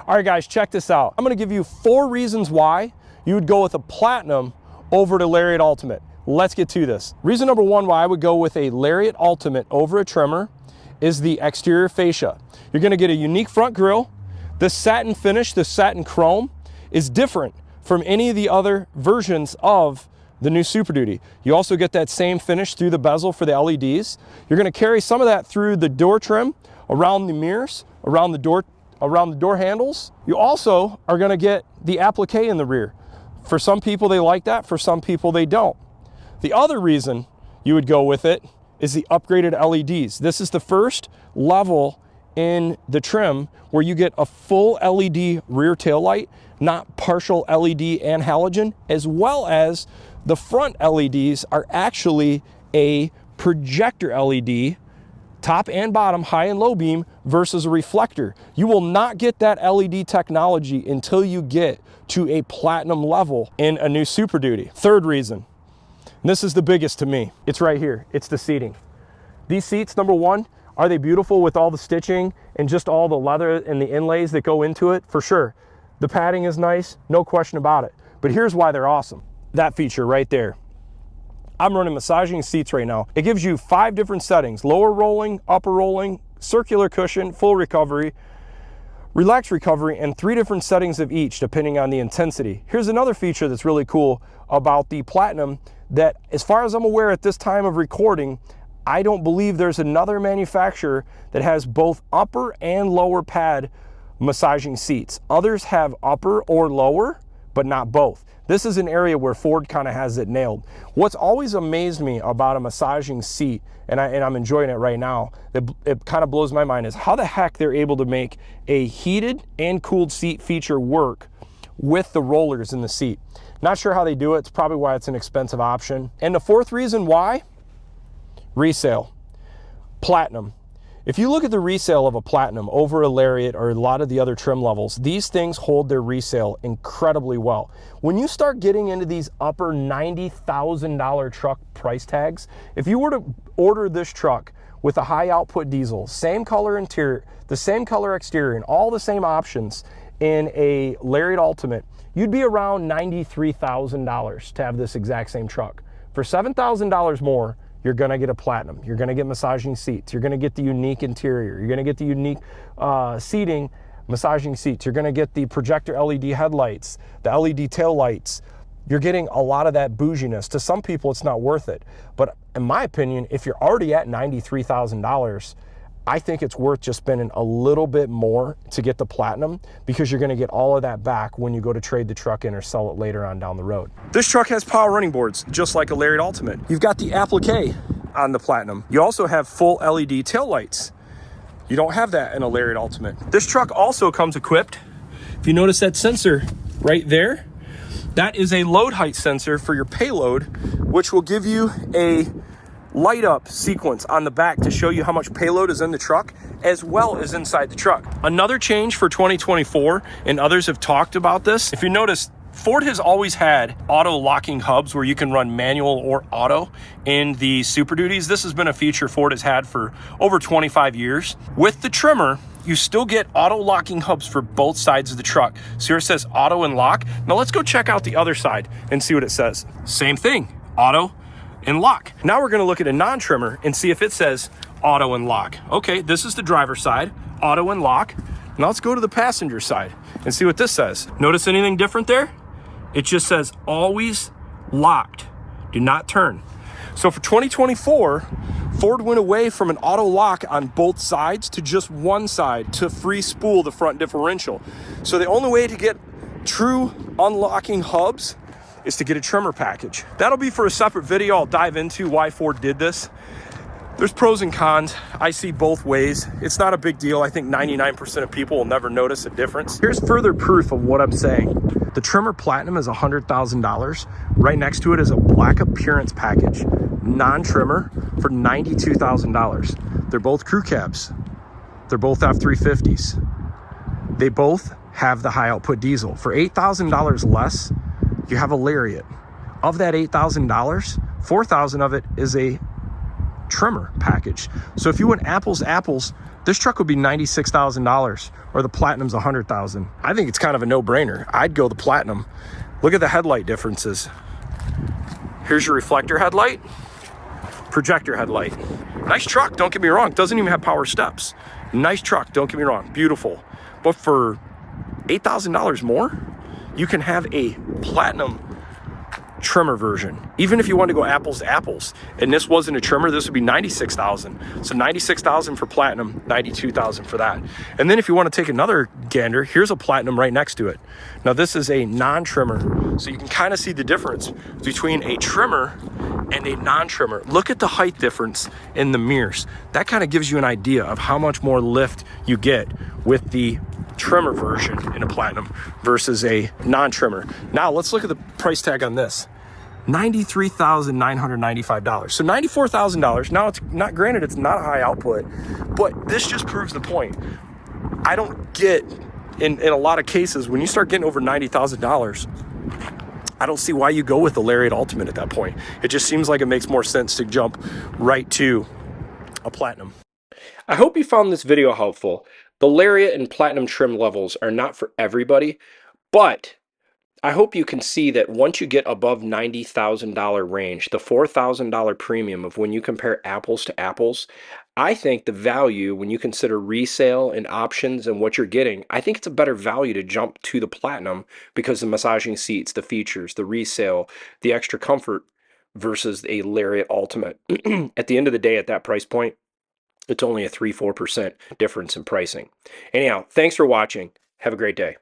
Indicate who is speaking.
Speaker 1: All right, guys, check this out. I'm gonna give you 4 reasons why you would go with a Platinum over to Lariat Ultimate. Let's get to this. Reason number 1 why I would go with a Lariat Ultimate over a trimmer is the exterior fascia. You're gonna get a unique front grille. This satin finish, this satin chrome, is different from any of the other versions of the new Super Duty. You also get that same finish through the bezel for the LEDs. You're gonna carry some of that through the door trim, around the mirrors, around the door handles. You also are gonna get the applique in the rear. For some people they like that, for some people they don't. The other reason you would go with it is the upgraded LEDs. This is the first level in the trim where you get a full LED rear tail light, not partial LED and halogen, as well as the front LEDs are actually a projector LED, top and bottom, high and low beam, versus a reflector. You will not get that LED technology until you get to a Platinum level in a new Super Duty. Third reason, and this is the biggest to me, it's right here, it's the seating. These seats, number 1, are they beautiful with all the stitching and just all the leather and the inlays that go into it? For sure. The padding is nice, no question about it. But here's why they're awesome. That feature right there. I'm running massaging seats right now. It gives you 5 different settings: lower rolling, upper rolling, circular cushion, full recovery, relaxed recovery, and 3 different settings of each depending on the intensity. Here's another feature that's really cool about the Platinum that, as far as I'm aware at this time of recording, I don't believe there's another manufacturer that has both upper and lower pad massaging seats. Others have upper or lower, but not both. This is an area where Ford kind of has it nailed. What's always amazed me about a massaging seat, and I'm enjoying it right now, it kind of blows my mind, is how the heck they're able to make a heated and cooled seat feature work with the rollers in the seat. Not sure how they do it. It's probably why it's an expensive option. And the 4th reason why, resale. Platinum. If you look at the resale of a Platinum over a Lariat or a lot of the other trim levels, these things hold their resale incredibly well. When you start getting into these upper $90,000 truck price tags, if you were to order this truck with a high output diesel, same color interior, the same color exterior, and all the same options in a Lariat Ultimate, you'd be around $93,000 to have this exact same truck. For $7,000 more, you're gonna get a Platinum. You're gonna get massaging seats. You're gonna get the unique interior. You're gonna get the unique seating, massaging seats. You're gonna get the projector LED headlights, the LED tail lights. You're getting a lot of that bouginess. To some people, it's not worth it. But in my opinion, if you're already at $93,000, I think it's worth just spending a little bit more to get the Platinum, because you're gonna get all of that back when you go to trade the truck in or sell it later on down the road. This truck has power running boards, just like a Lariat Ultimate. You've got the applique on the Platinum. You also have full LED tail lights. You don't have that in a Lariat Ultimate. This truck also comes equipped, if you notice that sensor right there, that is a load height sensor for your payload, which will give you a light up sequence on the back to show you how much payload is in the truck as well as inside the truck. Another change for 2024, and others have talked about this, if you notice, Ford has always had auto locking hubs where you can run manual or auto in the Super Duties. This has been a feature Ford has had for over 25 years. With the trimmer, you still get auto locking hubs for both sides of the truck. So here it says auto and lock. Now let's go check out the other side and see what it says. Same thing, auto and lock. Now we're gonna look at a non-trimmer and see if it says auto and lock. Okay, this is the driver's side, auto and lock. Now let's go to the passenger side and see what this says. Notice anything different there? It just says always locked, do not turn. So for 2024, Ford went away from an auto lock on both sides to just one side to free spool the front differential. So the only way to get true unlocking hubs is to get a trimmer package. That'll be for a separate video. I'll dive into why Ford did this. There's pros and cons. I see both ways. It's not a big deal. I think 99% of people will never notice a difference. Here's further proof of what I'm saying. The trimmer Platinum is $100,000. Right next to it is a black appearance package, non-trimmer, for $92,000. They're both crew cabs. They're both F350s. They both have the high output diesel. For $8,000 less, you have a Lariat. Of that $8,000, $4,000 of it is a trimmer package. So if you went apples to apples, this truck would be $96,000 or the Platinum's $100,000. I think it's kind of a no-brainer. I'd go the Platinum. Look at the headlight differences. Here's your reflector headlight, projector headlight. Nice truck, don't get me wrong. Doesn't even have power steps. Nice truck, don't get me wrong, beautiful. But for $8,000 more, you can have a Platinum trimmer version. Even if you want to go apples to apples, and this wasn't a trimmer, this would be $96,000. So $96,000 for Platinum, $92,000 for that. And then if you want to take another gander, here's a Platinum right next to it. Now this is a non-trimmer, so you can kind of see the difference between a trimmer and a non-trimmer. Look at the height difference in the mirrors. That kind of gives you an idea of how much more lift you get with the trimmer version in a Platinum versus a non-trimmer. Now let's look at the price tag on this. $93,995. So $94,000. Now it's not, granted, it's not a high output, but this just proves the point. I don't get, in a lot of cases, when you start getting over $90,000, I don't see why you go with the Lariat Ultimate at that point. It just seems like it makes more sense to jump right to a Platinum. I hope you found this video helpful. The Lariat and Platinum trim levels are not for everybody, but I hope you can see that once you get above $90,000 range, the $4,000 premium of when you compare apples to apples, I think the value, when you consider resale and options and what you're getting, I think it's a better value to jump to the Platinum because the massaging seats, the features, the resale, the extra comfort versus a Lariat Ultimate. At the end of the day, at that price point, it's only a 3-4% difference in pricing. Anyhow, thanks for watching. Have a great day.